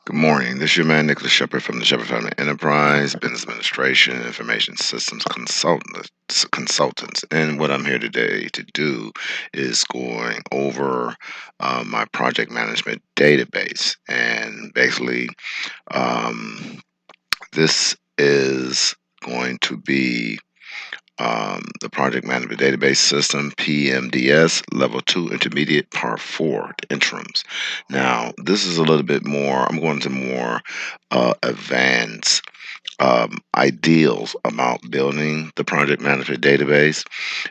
Good morning. This is your man, Nicholas Shepherd from the Shepherd Family Enterprise, Business Administration, and Information Systems Consultants. And what I'm here today to do is going over my project management database. And basically, um, this is going to be the Project Management Database System, PMDS, Level 2 Intermediate Part 4, the Interims. Now, this is a little bit more, I'm going to more advanced ideals about building the project management database.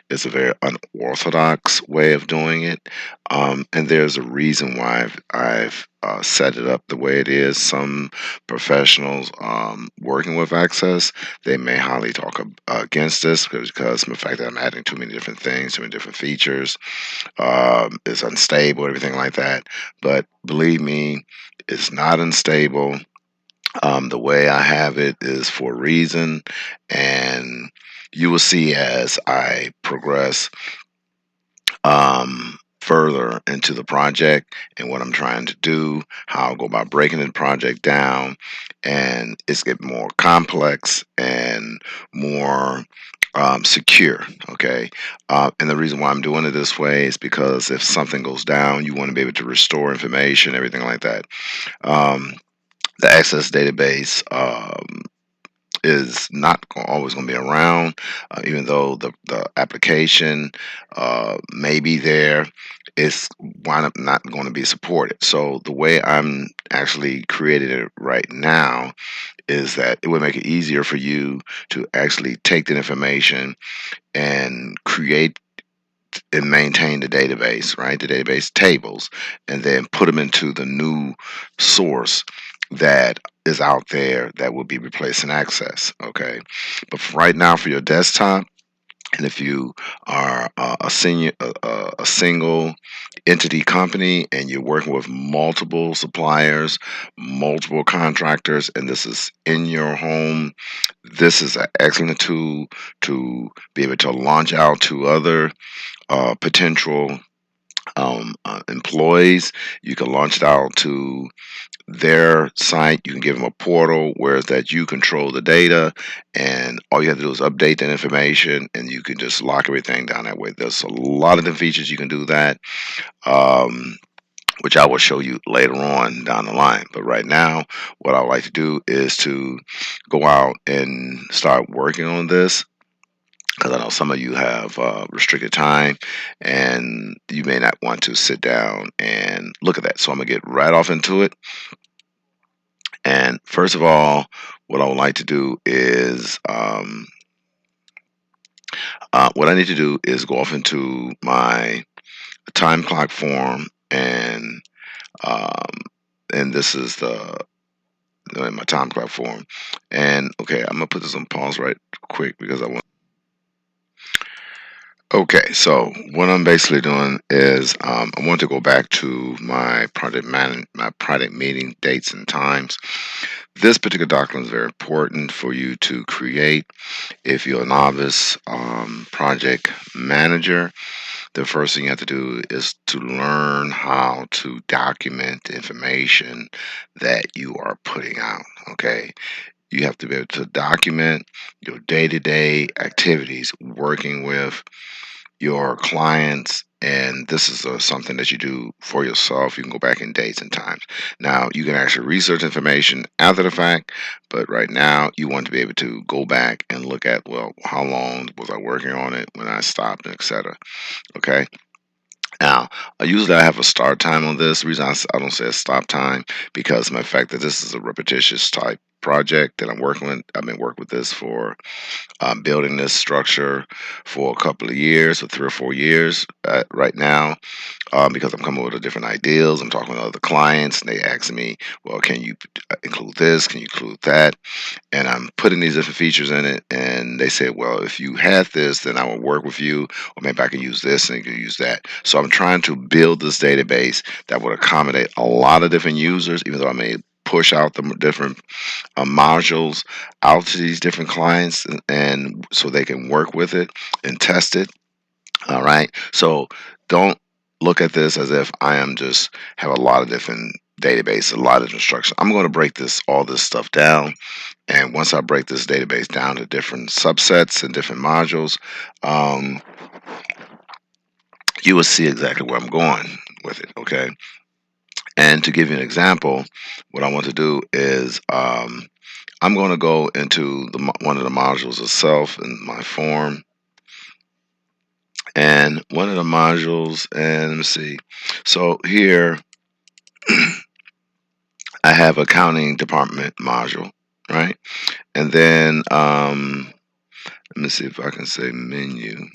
It's a very unorthodox way of doing it, and there's a reason why I've set it up the way it is. Some professionals working with Access, they may highly talk against this because of the fact that I'm adding too many different things, too many different features. It's unstable, everything like that. But believe me, it's not unstable. The way I have it is for a reason, and you will see as I progress further into the project and what I'm trying to do, how I'll go about breaking the project down, and it's get more complex and more secure. Okay, and the reason why I'm doing it this way is because if something goes down, you want to be able to restore information, everything like that. Um, the Access database is not always going to be around, even though the application may be there. It's wind up not going to be supported. So the way I'm actually creating it right now is that it would make it easier for you to actually take the information and create and maintain the database, right? The database tables, and then put them into the new source that is out there that will be replacing Access. Okay, but for right now, for your desktop, and if you are a single entity company and you're working with multiple suppliers, multiple contractors, and this is in your home, this is an excellent tool to be able to launch out to other potential employees. You can launch it out to their site. You can give them a portal, whereas that you control the data, and all you have to do is update that information, and you can just lock everything down that way. There's a lot of different features you can do that, um, which I will show you later on down the line. But right now, what I would like to do is to go out and start working on this, because I know some of you have restricted time and you may not want to sit down and look at that. So I'm going to get right off into it. And first of all, what I would like to do is what I need to do is go off into my time clock form, um, and this is the my time clock form. And okay, I'm gonna put this on pause right quick because I want. Okay, so what I'm basically doing is I want to go back to my project meeting dates and times. This particular document is very important for you to create. If you're a novice project manager, the first thing you have to do is to learn how to document the information that you are putting out. Okay, you have to be able to document your day-to-day activities working with your clients, and this is something that you do for yourself. You can go back in dates and times. Now you can actually research information after the fact, but right now you want to be able to go back and look at, well, how long was I working on it, when I stopped, etc. Okay, now, usually I have a start time on this. The reason I don't say a stop time, because of the fact that this is a repetitious type project that I'm working with. I've been working with this for building this structure for a couple of years, or 3 or 4 years right now, because I'm coming with different ideas. I'm talking to other clients, and they ask me, well, can you include this? Can you include that? And I'm putting these different features in it, and they say, well, if you had this, then I will work with you, or maybe I can use this and you can use that. So I'm trying to build this database that would accommodate a lot of different users, even though I may push out the different modules out to these different clients, and so they can work with it and test it. All right. So don't look at this as if I am just have a lot of different database, a lot of instructions. I'm going to break all this stuff down. And once I break this database down to different subsets and different modules, um, you will see exactly where I'm going with it. Okay. And to give you an example, what I want to do is I'm going to go into one of the modules itself in my form. And one of the modules, and let me see. So here I have accounting department module, right? And then let me see if I can say menu.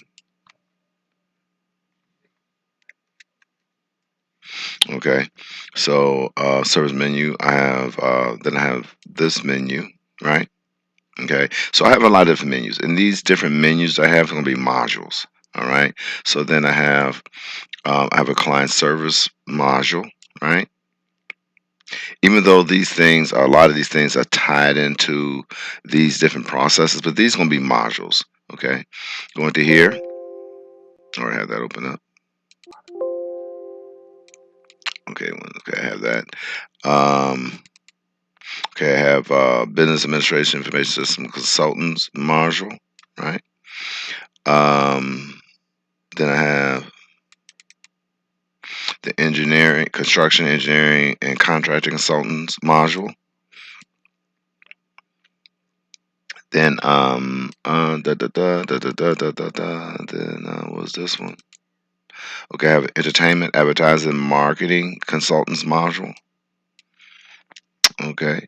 Okay, so service menu. Then I have this menu, right? Okay, so I have a lot of different menus, and these different menus I have are going to be modules. All right. So then I have a client service module, right? Even though a lot of these things are tied into these different processes, but these are going to be modules. Okay, going to here, or have that open up. Okay, I have that. Um, okay, I have business administration information system consultants module, right? Um, then I have the engineering, construction engineering, and contracting consultants module. Then Then what was this one? Okay, I have entertainment, advertising, marketing consultants module. Okay,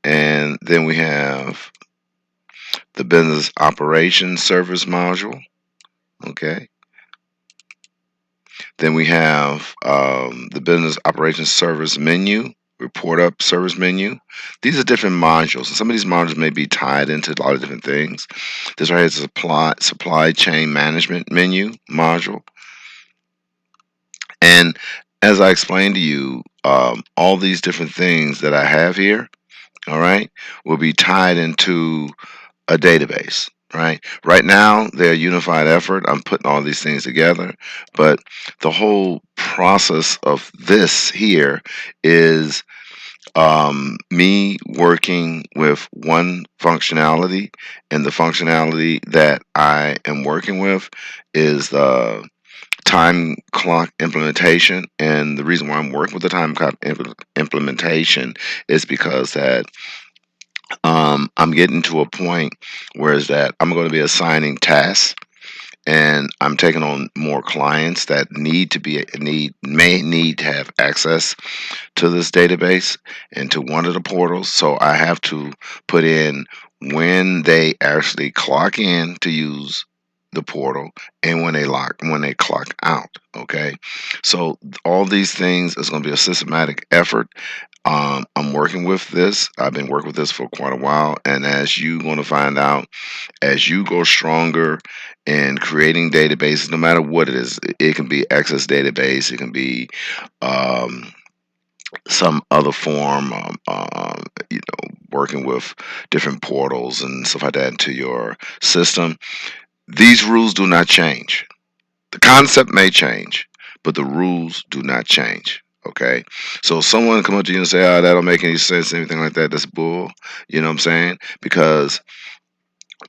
and then we have the business operations service module. Okay, then we have the business operations service menu, report up service menu. These are different modules, and some of these modules may be tied into a lot of different things. This right here is a supply chain management menu module. And as I explained to you, all these different things that I have here, all right, will be tied into a database, right? Right now, they're a unified effort. I'm putting all these things together, but the whole process of this here is me working with one functionality, and the functionality that I am working with is the time clock implementation. And the reason why I'm working with the time clock implementation is because that I'm getting to a point where is that I'm going to be assigning tasks, and I'm taking on more clients that may need to have access to this database and to one of the portals. So I have to put in when they actually clock in to use the portal, and when they clock out. Okay, so all these things is going to be a systematic effort. I'm working with this. I've been working with this for quite a while, and as you're going to find out, as you go stronger in creating databases, no matter what it is, it can be Access database, it can be um, some other form, working with different portals and stuff like that into your system. These rules do not change. The concept may change, but the rules do not change. Okay, so someone come up to you and say, "Oh, that don't make any sense," anything like that. That's bull. You know what I'm saying? Because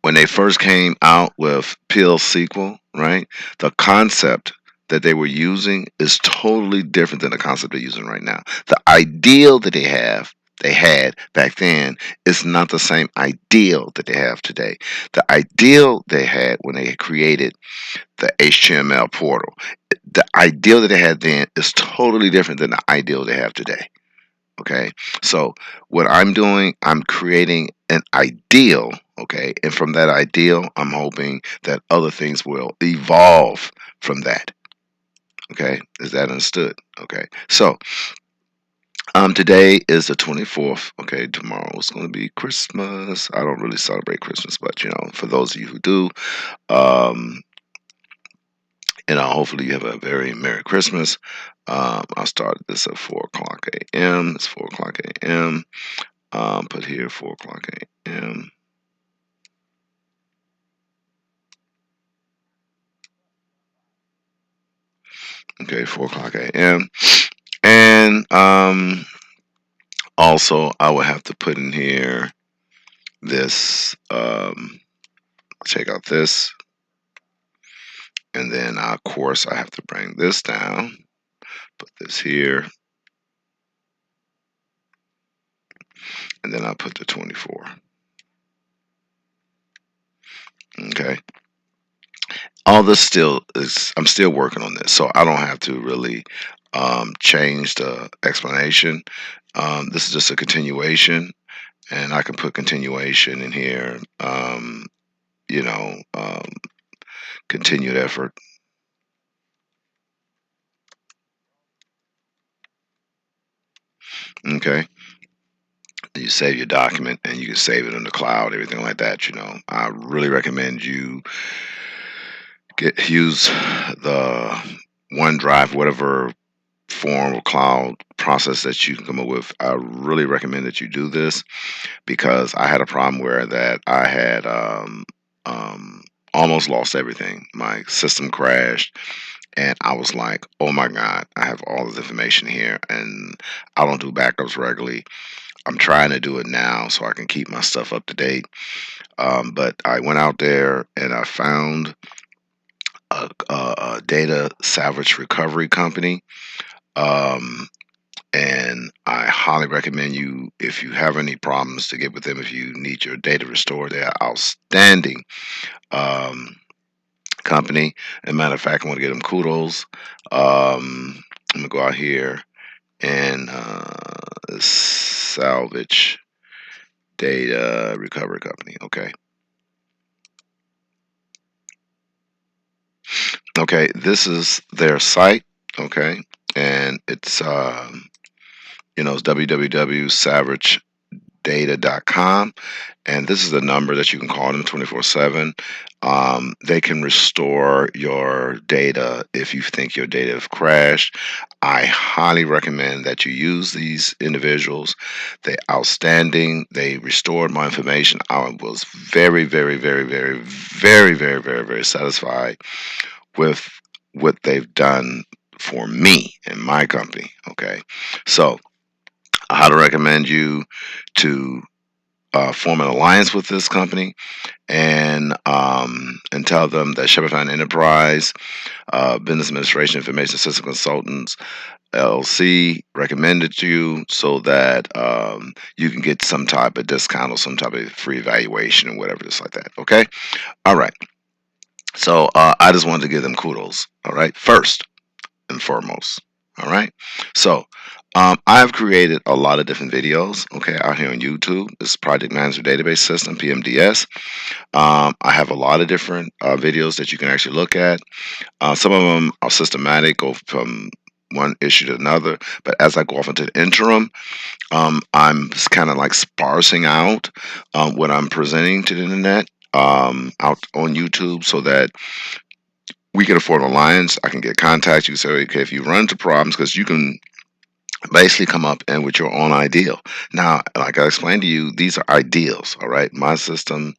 when they first came out with PL SQL, right? The concept that they were using is totally different than the concept they're using right now. The ideal that they had back then is not the same ideal that they have today. The ideal they had when they created the HTML portal, the ideal that they had then is totally different than the ideal they have today. Okay, so what I'm doing, I'm creating an ideal. Okay, and from that ideal, I'm hoping that other things will evolve from that. Okay, is that understood? Okay, so today is the 24th. Okay, tomorrow is going to be Christmas. I don't really celebrate Christmas, but for those of you who do, um, hopefully you have a very Merry Christmas. I started this at 4 o'clock a.m. It's 4 o'clock a.m. Put here 4 o'clock a.m. Okay, 4 o'clock a.m. And Also, I will have to put in here this, take out this, and then of course I have to bring this down, put this here, and then I'll put the 24. Okay. All this still is, I'm still working on this, so I don't have to really change the explanation. This is just a continuation, and I can put continuation in here, you know, continued effort. Okay. You save your document and you can save it in the cloud, everything like that. I really recommend you use the OneDrive, whatever form or cloud process that you can come up with. I really recommend that you do this because I had a problem where that I had almost lost everything. My system crashed, and I was like, "Oh my God, I have all this information here, and I don't do backups regularly. I'm trying to do it now so I can keep my stuff up to date." But I went out there and I found a data salvage recovery company. Um, and I highly recommend you, if you have any problems, to get with them if you need your data restored. They are outstanding um, company. As a matter of fact, I want to give them kudos. I'm gonna go out here and salvage data recovery company. Okay. Okay, this is their site. Okay, and it's www.savageData.com, and this is the number that you can call them 24/7. They can restore your data if you think your data have crashed. I highly recommend that you use these individuals. They're outstanding. They restored my information. I was very, very, very, very, very, very, very, very satisfied with what they've done for me and my company. Okay, so I highly recommend you to form an alliance with this company and tell them that Shephard Enterprise Business Administration Information System Consultants LLC recommended to you so that you can get some type of discount or some type of free evaluation or whatever, just like that. Okay. All right. So I just wanted to give them kudos. All right. First and foremost. All right. So I've created a lot of different videos, okay, out here on YouTube. This is Project Manager Database System, PMDS. I have a lot of different videos that you can actually look at. Some of them are systematic, go from one issue to another. But as I go off into the interim, I'm kind of like sparsing out what I'm presenting to the internet out on YouTube so that we can afford an alliance. I can get contacts. You can say, okay, if you run into problems, because you can basically come up and with your own ideal. Now, like I explained to you, these are ideals. All right, my system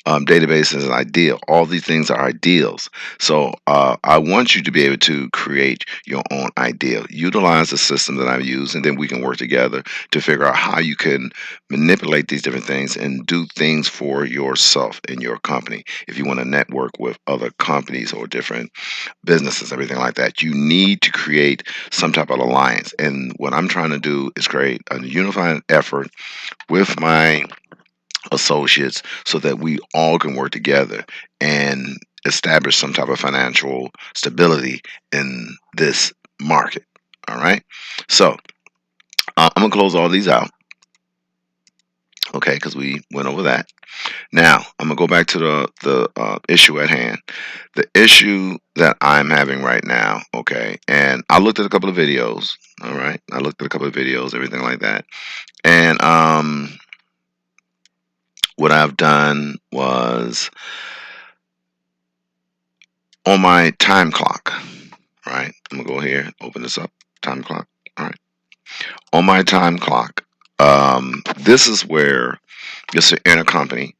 database is an ideal. All these things are ideals. So I want you to be able to create your own ideal. Utilize the system that I use, and then we can work together to figure out how you can manipulate these different things and do things for yourself in your company. If you want to network with other companies or different businesses, everything like that, you need to create some type of alliance. And what I'm trying to do is create a unified effort with my associates so that we all can work together and establish some type of financial stability in this market. All right. So I'm going to close all these out. Okay, because we went over that. Now I'm gonna go back to the issue at hand. The issue that I'm having right now. Okay, and I looked at a couple of videos. All right, I looked at a couple of videos, everything like that, and what I've done was on my time clock. Right, I'm gonna go here, open this up, time clock. All right, on my time clock. This is where it's an intercompany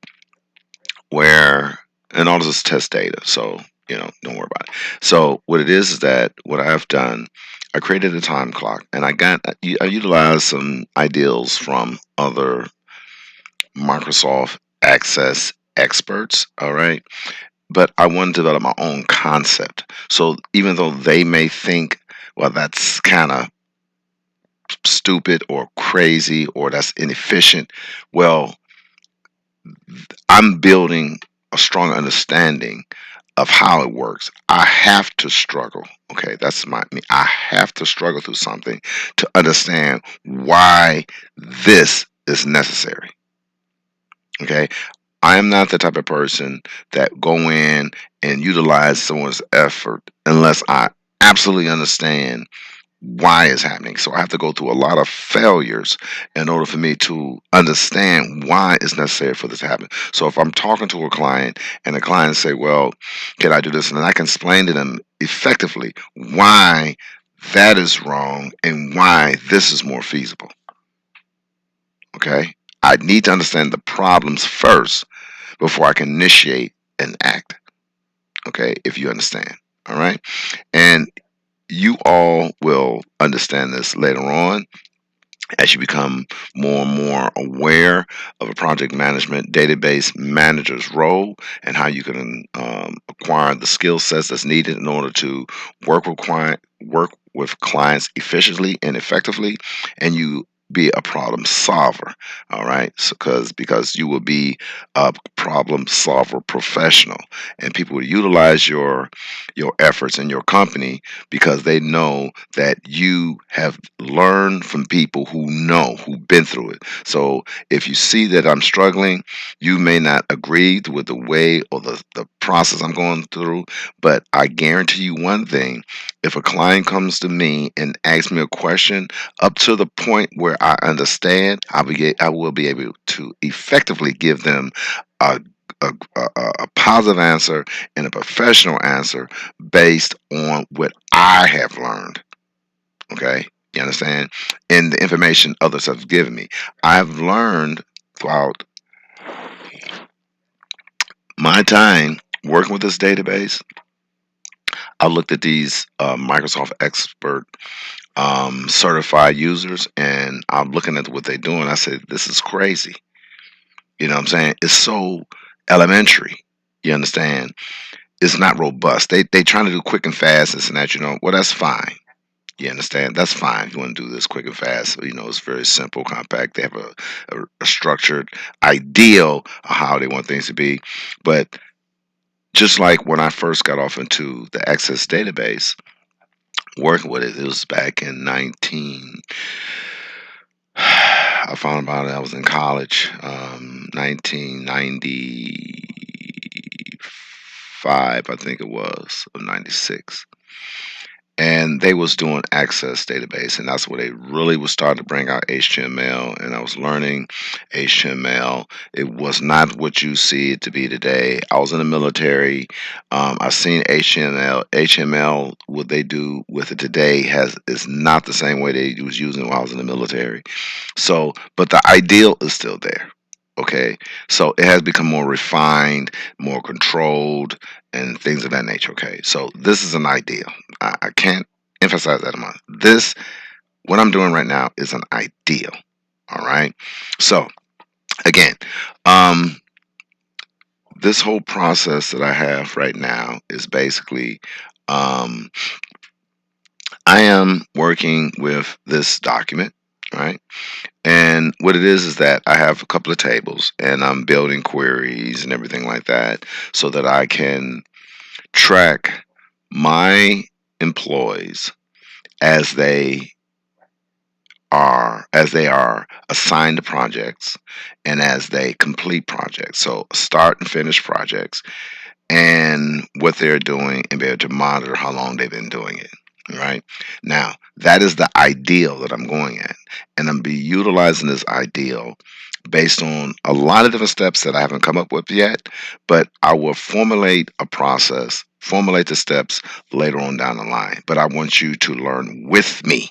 where, and all this is test data, so don't worry about it. So what it is that what I've done, I created a time clock, and I utilized some ideals from other Microsoft Access experts. All right, but I want to develop my own concept. So even though they may think, well, that's kind of stupid or crazy or that's inefficient, well, I'm building a strong understanding of how it works. I have to struggle. Okay, that's me. I have to struggle through something to understand why this is necessary. Okay, I am not the type of person that go in and utilize someone's effort unless I absolutely understand why it's happening. So I have to go through a lot of failures in order for me to understand why it's necessary for this to happen. So if I'm talking to a client and the client say, "Well, can I do this?" and then I can explain to them effectively why that is wrong and why this is more feasible. Okay, I need to understand the problems first before I can initiate an act. Okay, if you understand. All right, and you all will understand this later on as you become more and more aware of a project management database manager's role and how you can acquire the skill sets that's needed in order to work with clients efficiently and effectively, and you be a problem solver. All right, so because you will be a problem solver professional, and people will utilize your efforts in your company because they know that you have learned from people who know, who've been through it. So if you see that I'm struggling, you may not agree with the way or the process I'm going through, but I guarantee you one thing. If a client comes to me and asks me a question up to the point where I understand, I will be able to effectively give them a a positive answer and a professional answer based on what I have learned. Okay, you understand? And the information others have given me. I've learned throughout my time working with this database. I looked at these Microsoft expert certified users, and I'm looking at what they're doing. I said, "This is crazy." You know what I'm saying? It's so elementary. You understand? It's not robust. They trying to do quick and fast, this and that. You know, well, that's fine. You understand? That's fine. If you want to do this quick and fast, you know, it's very simple, compact. They have a structured ideal of how they want things to be. But just like when I first got off into the Access database, working with it, it was back in 19. I found about it. I was in college, 1995, I think it was, or 96, and they was doing access database, and that's where they really was starting to bring out HTML, and I was learning HTML. It was not what you see it to be today. I was in the military. I've seen HTML, what they do with it today is not the same way they was using it while I was in the military. So, but the ideal is still there. Okay, so it has become more refined, more controlled, and things of that nature. Okay, so this is an ideal. I can't emphasize that enough. What I'm doing right now, is an ideal. All right. So again, um, this whole process that I have right now is basically, um, I am working with this document. Right. And what it is that I have a couple of tables and I'm building queries and everything like that so that I can track my employees as they are assigned to projects and as they complete projects. So start and finish projects and what they're doing and be able to monitor how long they've been doing it. Right now, that is the ideal that I'm going at, and I'm be utilizing this ideal based on a lot of different steps that I haven't come up with yet. But I will formulate a process, formulate the steps later on down the line. But I want you to learn with me,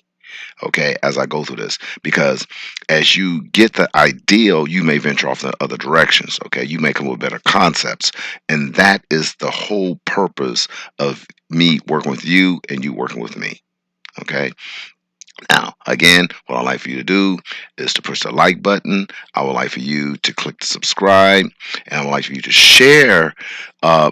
okay, as I go through this, because as you get the ideal, you may venture off in other directions. Okay, you may come up with better concepts, and that is the whole purpose of me working with you and you working with me. Okay. Now, again, what I'd like for you to do is to push the like button. I would like for you to click the subscribe, and I would like for you to share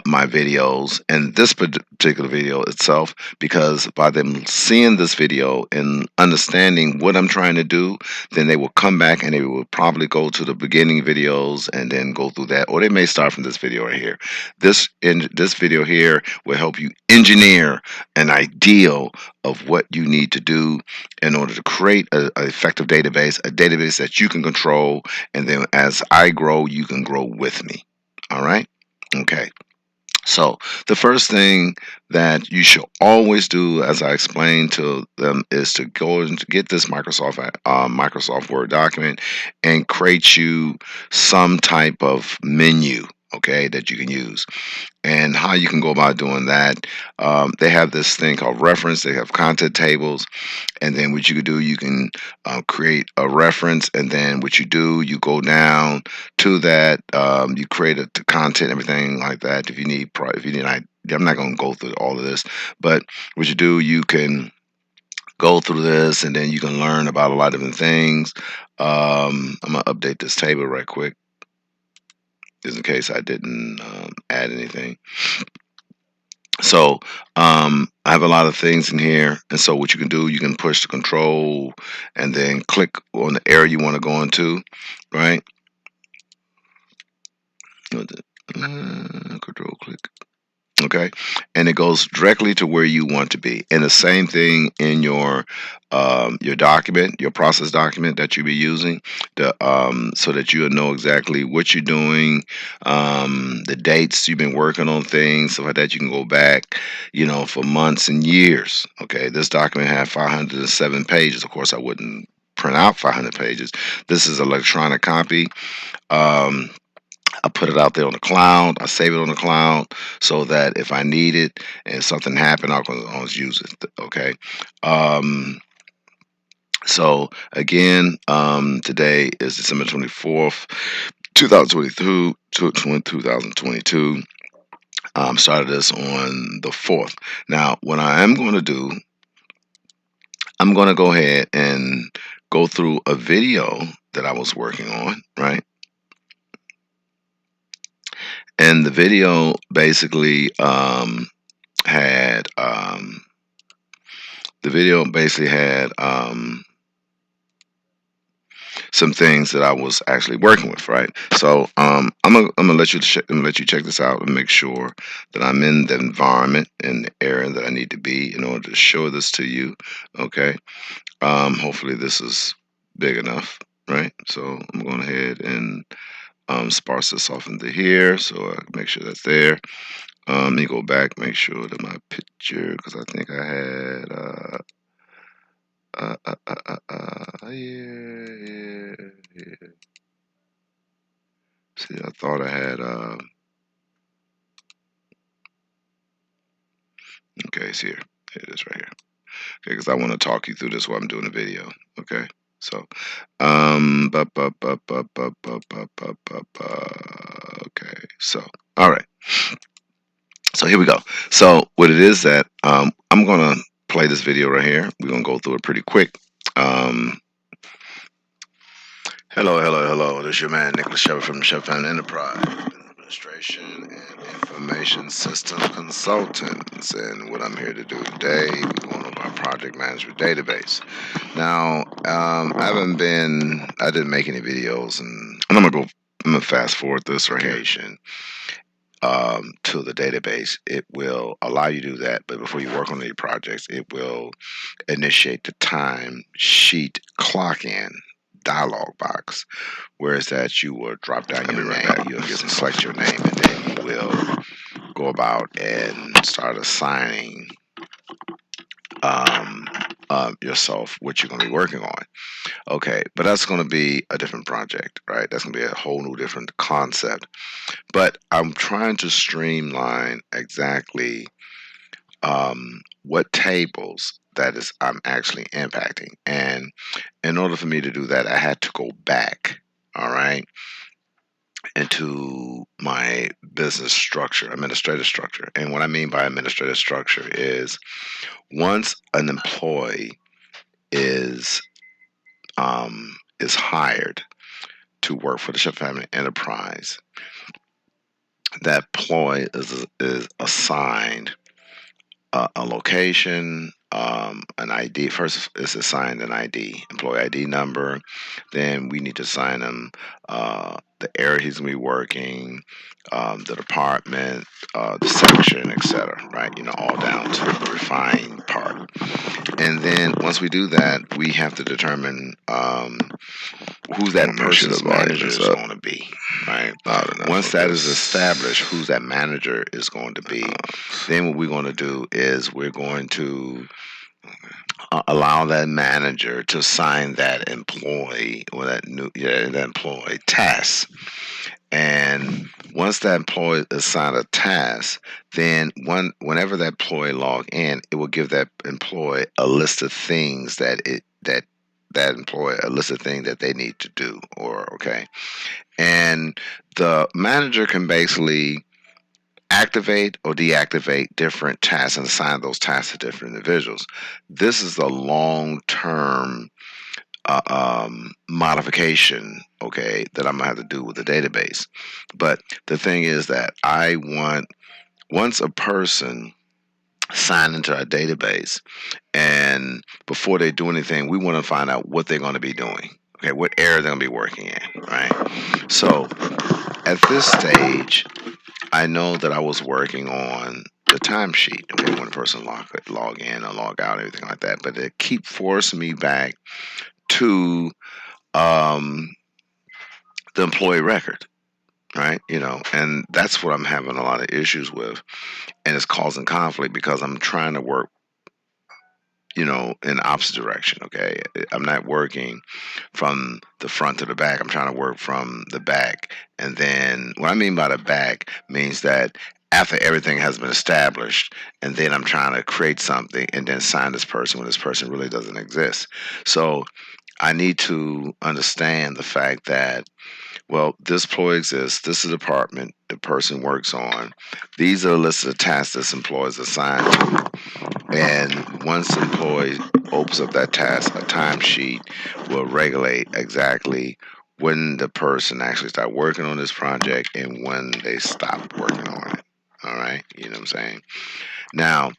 my videos and this particular video itself, because by them seeing this video and understanding what I'm trying to do, then they will come back and they will probably go to the beginning videos and then go through that, or they may start from this video right here. This video here will help you engineer an ideal of what you need to do in order to create a effective database, a database that you can control, and then as I grow, you can grow with me. All right? Okay. So the first thing that you should always do, as I explained to them, is to go and get this Microsoft Word document and create you some type of menu, okay, that you can use. And how you can go about doing that, they have this thing called reference. They have content tables, and then what you could do, you can create a reference, and then what you do, you go down to that, you create the content, everything like that. If you need, I'm not going to go through all of this, but what you do, you can go through this, and then you can learn about a lot of different things. I'm gonna update this table right quick, just in case I didn't add anything. So I have a lot of things in here, and so what you can do, you can push the control and then click on the area you want to go into, right? Control click. Okay, and it goes directly to where you want to be. And the same thing in your document, your process document that you'll be using, so that you'll know exactly what you're doing, the dates you've been working on things, so that you can go back, for months and years. Okay, this document had 507 pages. Of course, I wouldn't print out 500 pages. This is electronic copy. Um, I put it out there on the cloud. I save it on the cloud so that if I need it and something happened, I can always use it. Okay. Um, so again, today is December 24th, 2022. 2022. Started this on the 4th. Now, what I am going to do, I'm going to go ahead and go through a video that I was working on, right? And the video basically had some things that I was actually working with, right? So I'm gonna let you check this out and make sure that I'm in the environment and the area that I need to be in order to show this to you. Okay. Hopefully this is big enough, right? So I'm going ahead and sparse this off into here, so I can make sure that's there. Let me go back, make sure that my picture, because I think I had, yeah, yeah. See, I thought I had, okay, it's here. Here it is right here. Okay, because I want to talk you through this while I'm doing the video. Okay, so, okay, so, all right. So here we go. So what it is that I'm gonna play this video right here. We're gonna go through it pretty quick. Um, hello. This is your man Nicholas Shephard from Shephard Enterprise Administration and Information System Consultants. And what I'm here to do today, we're going over our project management database. Now, I didn't make any videos, and I'm gonna fast forward this right here to the database. It will allow you to do that, but before you work on any projects, it will initiate the time sheet clock in dialog box. Whereas that you will drop down your name, you'll select your name, and then you will go about and start assigning um, yourself what you're going to be working on. Okay, but that's going to be a different project, right? That's going to be a whole new different concept. But I'm trying to streamline exactly what tables that is I'm actually impacting. And in order for me to do that, I had to go back. All right. into my business structure, administrative structure. And what I mean by administrative structure is once an employee is hired to work for the Shephard Family Enterprise, that employee is assigned a location, an ID. First, is assigned an ID, employee ID number. Then we need to assign them the area he's going to be working, the department, the section, etc. Right? All down to the refined part. And then once we do that, we have to determine who that person's manager is going to be, right? Once that is established, who that manager is going to be, then what we're going to do is we're going to allow that manager to assign that employee or that employee tasks. And once that employee is assigned a task, then whenever that employee log in, it will give that employee a list of things that employee a list of things that they need to do. And the manager can basically activate or deactivate different tasks and assign those tasks to different individuals. This is a long-term modification, that I'm gonna have to do with the database. But the thing is that once a person sign into our database, and before they do anything, we want to find out what they're going to be doing. What area they're going to be working in, right? So at this stage, I know that I was working on the timesheet. When a person log in or log out, everything like that. But it keep forcing me back to the employee record, right? And that's what I'm having a lot of issues with, and it's causing conflict because I'm trying to work in the opposite direction. I'm not working from the front to the back. I'm trying to work from the back. And then what I mean by the back means that after everything has been established, and then I'm trying to create something and then sign this person when this person really doesn't exist. So I need to understand the fact that, well, this employee exists. This is the department the person works on. These are the list of tasks this employee is assigned to. And once the employee opens up that task, a timesheet will regulate exactly when the person actually start working on this project and when they stop working on it. All right, you know what I'm saying? Now,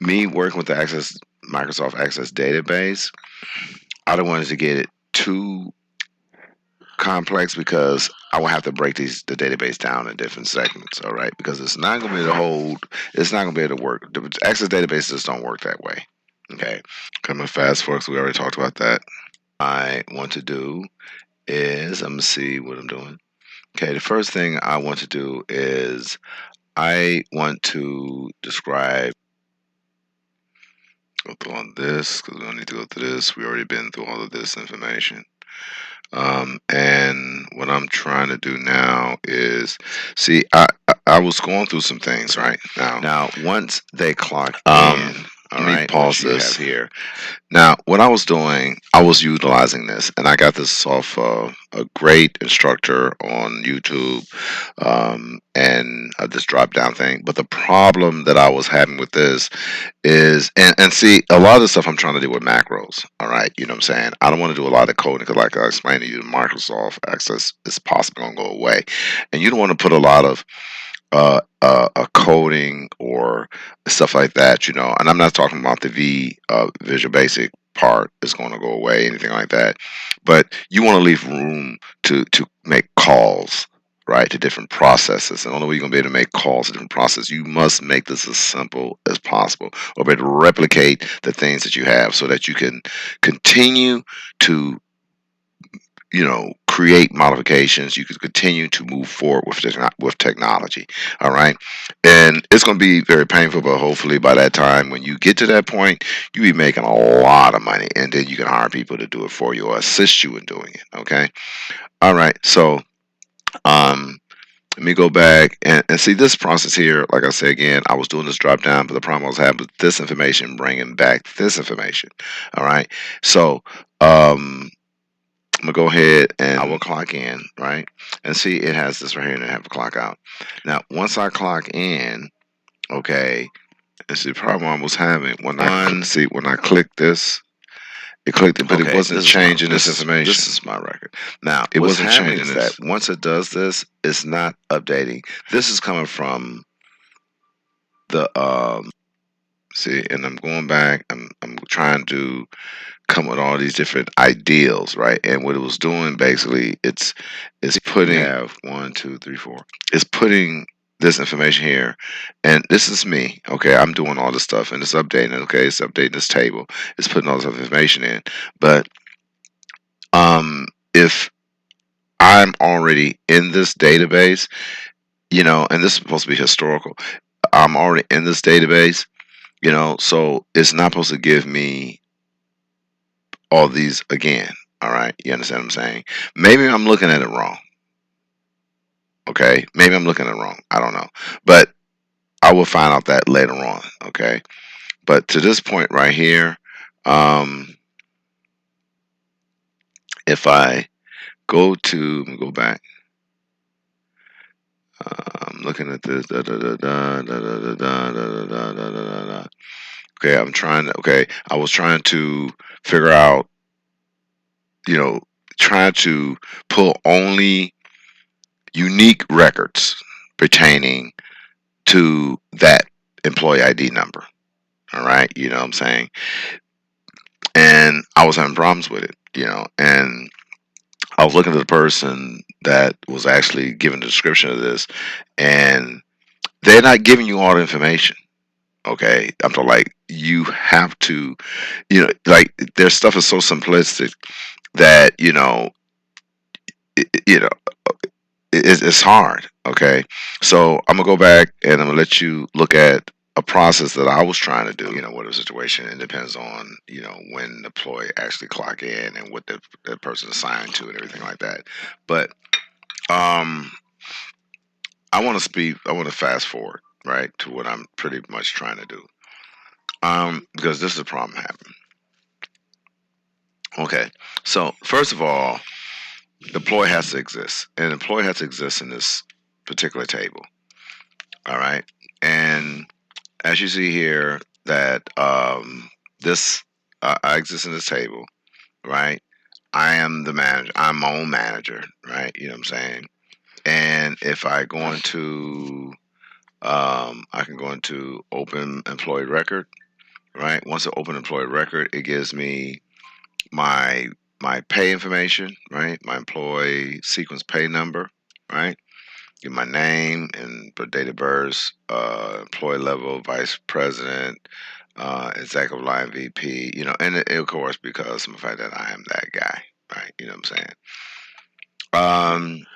me working with the Microsoft Access database, I don't want it to get it too complex because I will have to break the database down in different segments. All right, because it's not going to be able to hold. It's not going to be able to work. The Access databases don't work that way. Okay, coming fast forward. We already talked about that. I want to do is I'm gonna see what I'm doing. Okay, the first thing I want to do is I want to describe. Go through on this because we don't need to go through this. We already been through all of this information. And what I'm trying to do now is see. I was going through some things right now. Now, once they clock in, all right, pause this here. Now, what I was doing, I was utilizing this, and I got this off a great instructor on YouTube, and this drop down thing. But the problem that I was having with this is, and see, a lot of the stuff I'm trying to do with macros. All right, you know what I'm saying? I don't want to do a lot of coding because, like I explained to you, Microsoft Access is possibly going to go away, and you don't want to put a lot of a coding or stuff like that, And I'm not talking about the Visual Basic part is going to go away, anything like that. But you want to leave room to make calls, right, to different processes. And the only way you're going to be able to make calls to different processes, you must make this as simple as possible, or be able to replicate the things that you have so that you can continue to create modifications. You can continue to move forward with technology. All right, and it's going to be very painful, but hopefully by that time, when you get to that point, you be making a lot of money, and then you can hire people to do it for you or assist you in doing it. Okay, all right. So, let me go back and see this process here. Like I say again, I was doing this drop down, but the problem I was having with this information, bringing back this information. All right, so. I'm gonna go ahead and I will clock in, right? And see, it has this right here, and I have to clock out. Now, once I clock in, okay, this is the problem I was having when I click this. It clicked it, but it wasn't changing this information. This is my record. Now, it wasn't changing this. That once it does this, it's not updating. This is coming from the see, and I'm going back. I'm trying to come with all these different ideals, right? And what it was doing basically, it's putting have 1, 2, 3, 4. It's putting this information here, and this is me. Okay, I'm doing all this stuff, and it's updating. Okay, it's updating this table. It's putting all this other information in, but if I'm already in this database, and this is supposed to be historical. I'm already in this database, so it's not supposed to give me all these again. All right, you understand what I'm saying? Maybe I'm looking at it wrong. Okay, maybe I'm looking at it wrong. I don't know, but I will find out that later on. Okay, but to this point right here, um, if I let me go back. I'm looking at this. Da, da, da, da, da, da, da, da, da, da, da, da, da. Okay, I was trying to figure out, you know, trying to pull only unique records pertaining to that employee ID number. All right, you know what I'm saying? And I was having problems with it, and I was looking at the person that was actually giving the description of this, and they're not giving you all the information. Okay, I'm talking like you have to, like their stuff is so simplistic that it, you know, it's hard. Okay, so I'm gonna go back and I'm gonna let you look at a process that I was trying to do. What the situation. It depends on when the employee actually clock in and what the person assigned to and everything like that. But um, I want to speed. I want to fast forward right to what I'm pretty much trying to do. Because this is a problem happening. Okay, so first of all, the employee has to exist, and the employee has to exist in this particular table. All right, and as you see here, that this I exist in this table, right? I am the manager. I'm my own manager, right? You know what I'm saying? And if I go into, I can go into open employee record, right? Once I open employee record, it gives me my my pay information, right? My employee sequence pay number, right? Give my name and date of birth, employee level, vice president, executive line VP, and of course because of the fact that I am that guy, right? You know what I'm saying?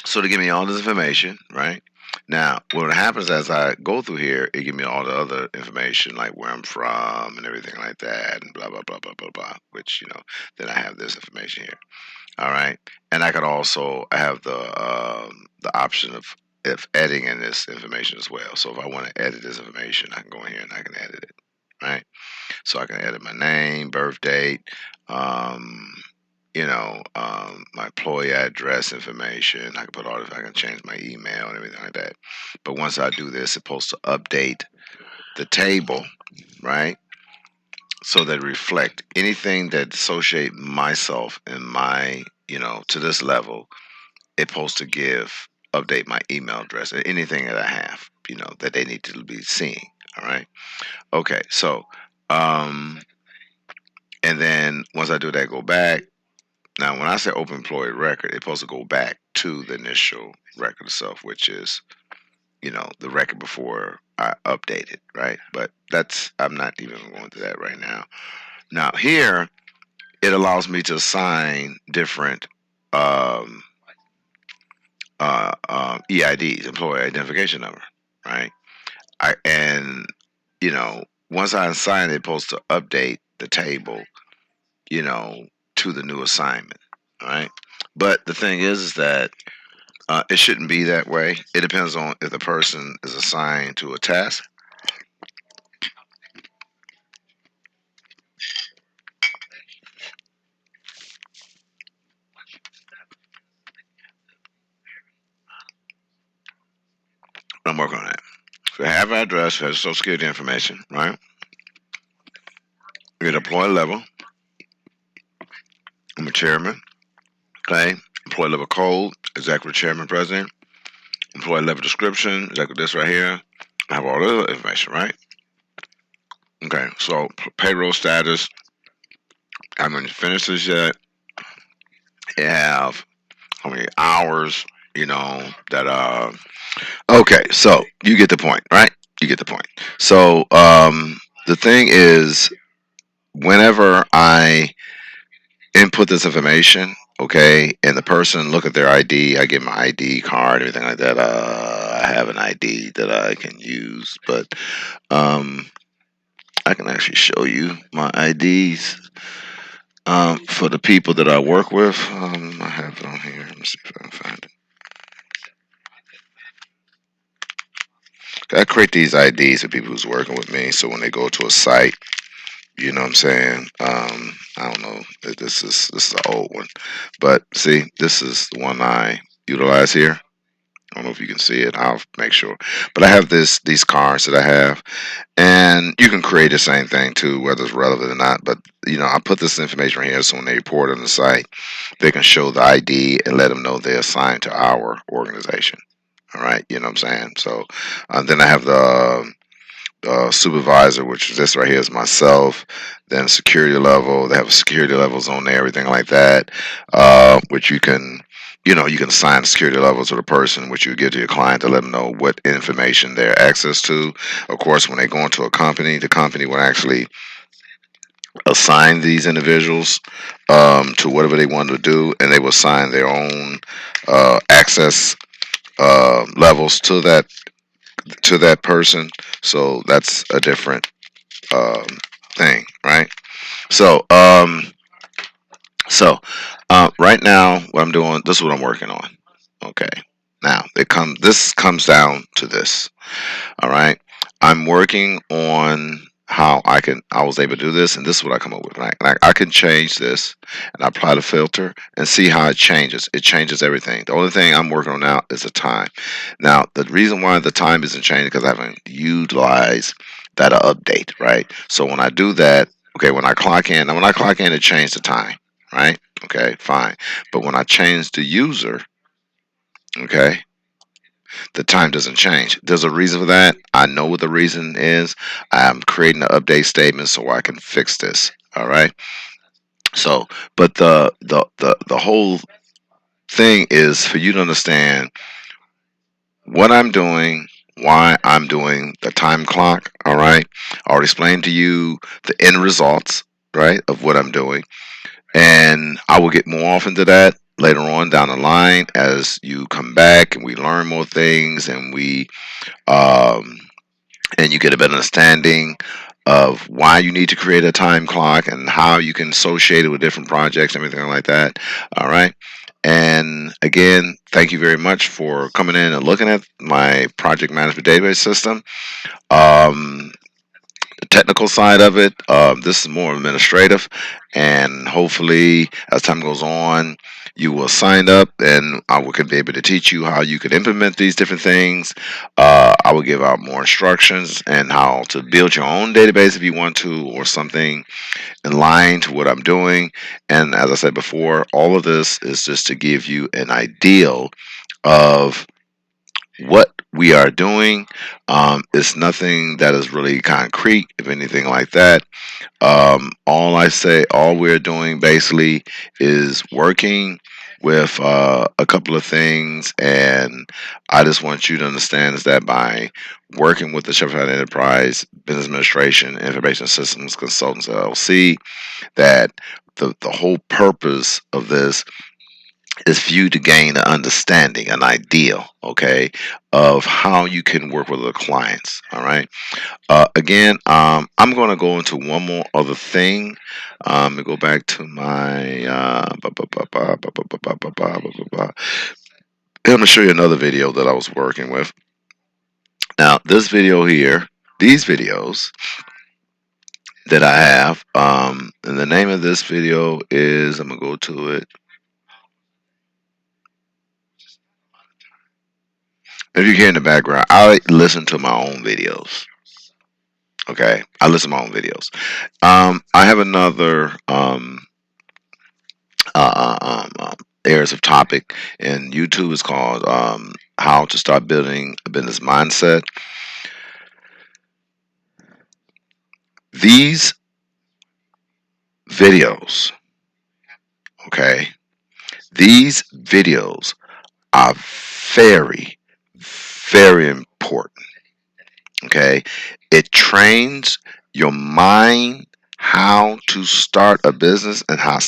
So to give me all this information, right? Now, what happens as I go through here, it gives me all the other information like where I'm from and everything like that, and blah blah blah blah blah blah. Which then I have this information here. All right, and I could also have the option of if editing in this information as well. So if I want to edit this information, I can go in here and I can edit it. Right. So I can edit my name, birth date, um, my employee address information. I can put all this. I can change my email and everything like that. But once I do this, it's supposed to update the table, right? So that reflect anything that associate myself and my, to this level. It's supposed to update my email address and anything that I have, that they need to be seeing. All right. Okay. So, um, and then once I do that, go back. Now, when I say open employee record, it's supposed to go back to the initial record itself, which is, the record before I update it, right? But I'm not even going to that right now. Now, here, it allows me to assign different um, EIDs, employee identification number, right? And, once I assign it, it's supposed to update the table, you know, to the new assignment, all right? But the thing is that it shouldn't be that way. It depends on if the person is assigned to a task. I'm working on that. So I have address, has social security information, right? Your employee level. I'm a chairman. Okay. Employee level code, executive chairman, president. Employee level description, executive this right here. I have all the information, right? Okay. So payroll status. I haven't finished this yet. I have how many hours, that okay, so you get the point, right? You get the point. So the thing is, whenever I input this information, okay, and the person look at their ID, I get my ID card, everything like that. I have an ID that I can use, but um, I can actually show you my IDs for the people that I work with. I have it on here. Let me see if I can find it. I create these IDs for people who's working with me, so when they go to a site, you know what I'm saying? I don't know. This is an old one, but see, this is the one I utilize here. I don't know if you can see it. I'll make sure. But I have these cards that I have, and you can create the same thing too, whether it's relevant or not. But I put this information right here, so when they report on the site, they can show the ID and let them know they're assigned to our organization. All right, you know what I'm saying? So then I have the supervisor, which is this right here is myself. Then security level, they have security levels on there, everything like that, which you can assign the security levels to the person, which you give to your client to let them know what information they're access to. Of course, when they go into a company, the company will actually assign these individuals to whatever they want to do, and they will assign their own access levels to that person. So that's a different um, thing, right? So, right now, what I'm doing, this is what I'm working on. Okay. Now, this comes down to this. All right. I'm working on how I was able to do this, and this is what I come up with. Right? Like I can change this and I apply the filter and see how it changes. It changes everything. The only thing I'm working on now is the time. Now, the reason why the time isn't changing because I haven't utilized that update, right? So when I do that, okay, when I clock in, it changed the time, right? Okay, fine. But when I change the user, okay, the time doesn't change. There's a reason for that. I know what the reason is. I'm creating an update statement so I can fix this. All right. So, but the whole thing is for you to understand what I'm doing, why I'm doing the time clock. All right. I already explained to you the end results, right, of what I'm doing, and I will get more often to that later on down the line as you come back and we learn more things um, and you get a better understanding of why you need to create a time clock and how you can associate it with different projects and everything like that. All right. And again, thank you very much for coming in and looking at my project management database system. Um, the technical side of it, this is more administrative, and hopefully, as time goes on, you will sign up, and could be able to teach you how you could implement these different things. I will give out more instructions and how to build your own database if you want to, or something in line to what I'm doing. And as I said before, all of this is just to give you an ideal of what we are doing. It's nothing that is really concrete, if anything like that. All we're doing basically is working with a couple of things, and I just want you to understand is that by working with the Shepherd Enterprise Business Administration Information Systems Consultants LLC, that the whole purpose of this is for you to gain an understanding, an idea, okay, of how you can work with the clients. All right. Again, I'm going to go into one more other thing. Let me go back to my. I'm going to show you another video that I was working with. Now, this video here, these videos that I have, and the name of this video is, I'm going to go to it. If you hear in the background, I listen to my own videos. Okay, I listen to my own videos. I have another uh, um, um, areas of topic, and YouTube is called "How to Start Building a Business Mindset." These videos, okay, these videos are very, very important. Okay, it trains your mind how to start a business and how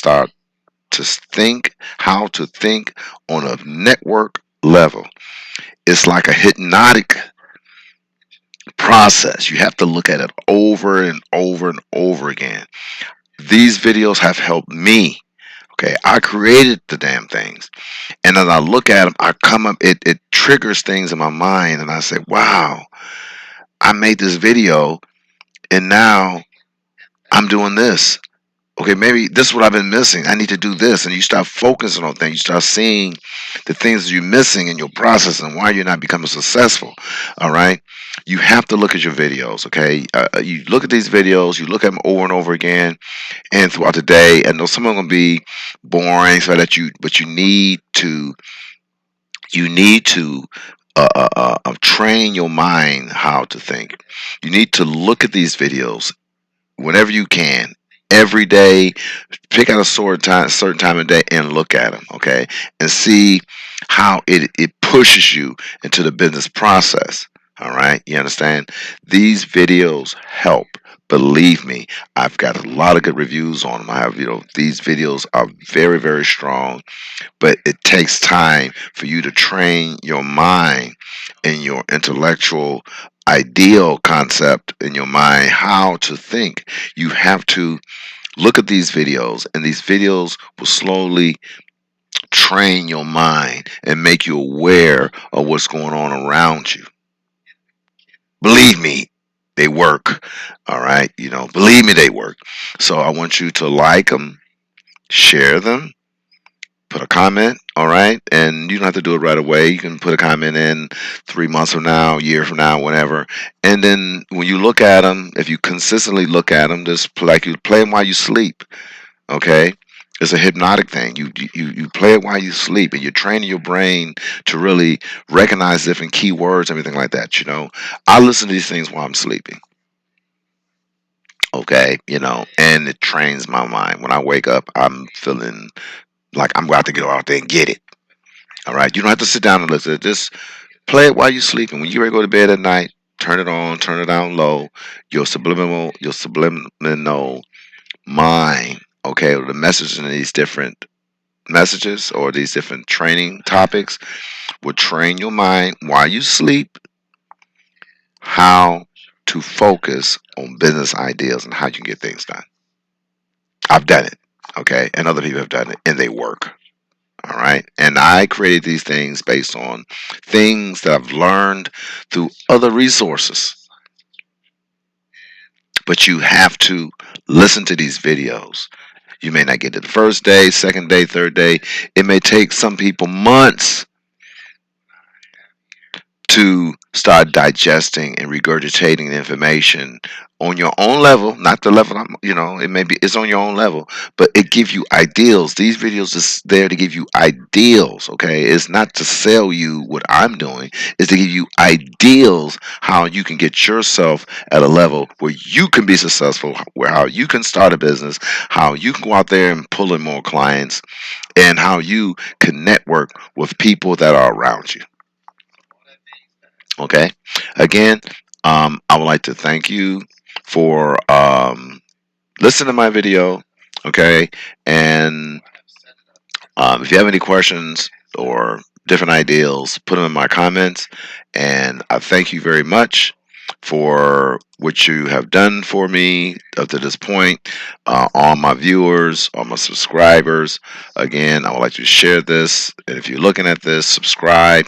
to think on a network level. It's like a hypnotic process. You have to look at it over and over and over again. These videos have helped me. Okay, I created the damn things, and as I look at them, I come up. It triggers things in my mind, and I say, "Wow, I made this video, and now I'm doing this. Okay, maybe this is what I've been missing. I need to do this." And you start focusing on things. You start seeing the things you're missing in your process and why you're not becoming successful. All right. You have to look at your videos. Okay. You look at these videos, you look at them over and over again and throughout the day. And though some of them going to be boring, but you need to train your mind how to think. You need to look at these videos whenever you can, every day. Pick out a certain time of day, and look at them, okay, and see how it pushes you into the business process. All right, you understand? These videos help. Believe me, I've got a lot of good reviews on them. I have, these videos are very, very strong, but it takes time for you to train your mind and your intellectual ideal concept in your mind how to think. You have to look at these videos, and these videos will slowly train your mind and make you aware of what's going on around you. Believe me, they work. All right, believe me, they work. So I want you to like them, share them, put a comment, all right? And you don't have to do it right away. You can put a comment in 3 months from now, a year from now, whenever. And then when you look at them, if you consistently look at them, just like you play them while you sleep, okay? It's a hypnotic thing. You play it while you sleep, and you're training your brain to really recognize different keywords, everything like that. I listen to these things while I'm sleeping. Okay, and it trains my mind. When I wake up, I'm feeling like I'm about to get out there and get it. All right, you don't have to sit down and listen. Just play it while you're sleeping. When you ready to go to bed at night, turn it on, turn it down low. Your subliminal mind, okay, or the messages in these different messages or these different training topics will train your mind while you sleep how to focus on business ideas and how you can get things done. I've done it, okay, and other people have done it, and they work. All right. And I created these things based on things that I've learned through other resources. But you have to listen to these videos. You may not get it the first day, second day, third day. It may take some people months to start digesting and regurgitating the information on your own level, not the level it may be, it's on your own level, but it gives you ideals. These videos is there to give you ideals, okay? It's not to sell you what I'm doing, it's to give you ideals how you can get yourself at a level where you can be successful, where how you can start a business, how you can go out there and pull in more clients, and how you can network with people that are around you. Okay. Again, I would like to thank you for listening to my video. Okay. And if you have any questions or different ideas, put them in my comments. And I thank you very much for what you have done for me up to this point, all my viewers, all my subscribers. Again, I would like to share this. And if you're looking at this, subscribe,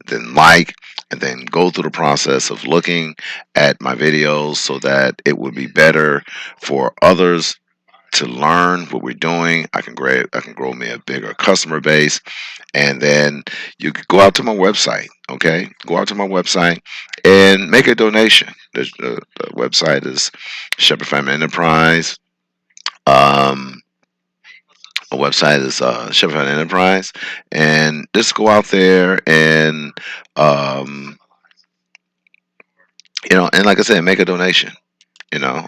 then like, and then go through the process of looking at my videos so that it would be better for others to learn what we're doing. I can grow me a bigger customer base, and then you can go out to my website. Okay, go out to my website and make a donation. The website is Shepherd Family Enterprise. Um, my website is Shepherd Family Enterprise, and just go out there and um, and like I said, make a donation. You know,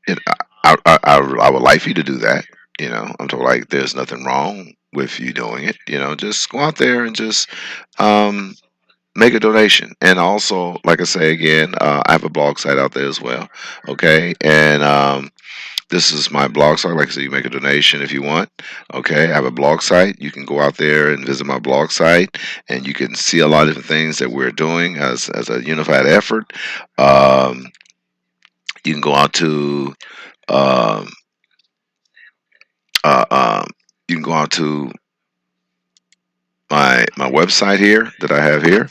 it, I would like for you to do that. I'm told like there's nothing wrong with you doing it. Just go out there and just um, make a donation. And also, like I say again, I have a blog site out there as well. Okay, and this is my blog site. Like I said, you make a donation if you want. Okay, I have a blog site. You can go out there and visit my blog site, and you can see a lot of different things that we're doing as a unified effort. Um, you can go out to um, uh, um, you can go out to my website here that I have here.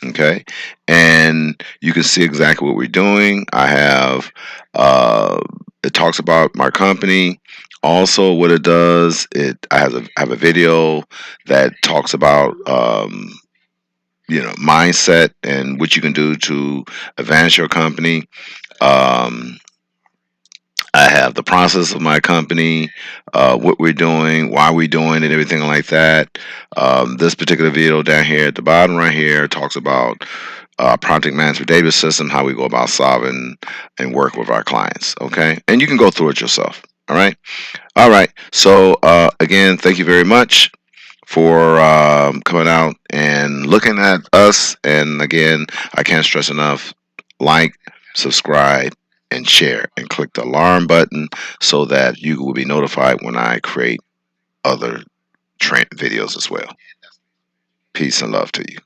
Okay, and you can see exactly what we're doing. I have uh, it talks about my company. Also, what it does, I have a video that talks about mindset and what you can do to advance your company. Um, I have the process of my company, what we're doing, why we're doing it, everything like that. This particular video down here at the bottom right here talks about project management data system, how we go about solving and work with our clients. Okay, and you can go through it yourself. All right, all right. So again, thank you very much for coming out and looking at us. And again, I can't stress enough: like, subscribe, and share, and click the alarm button so that you will be notified when I create other videos as well. Peace and love to you.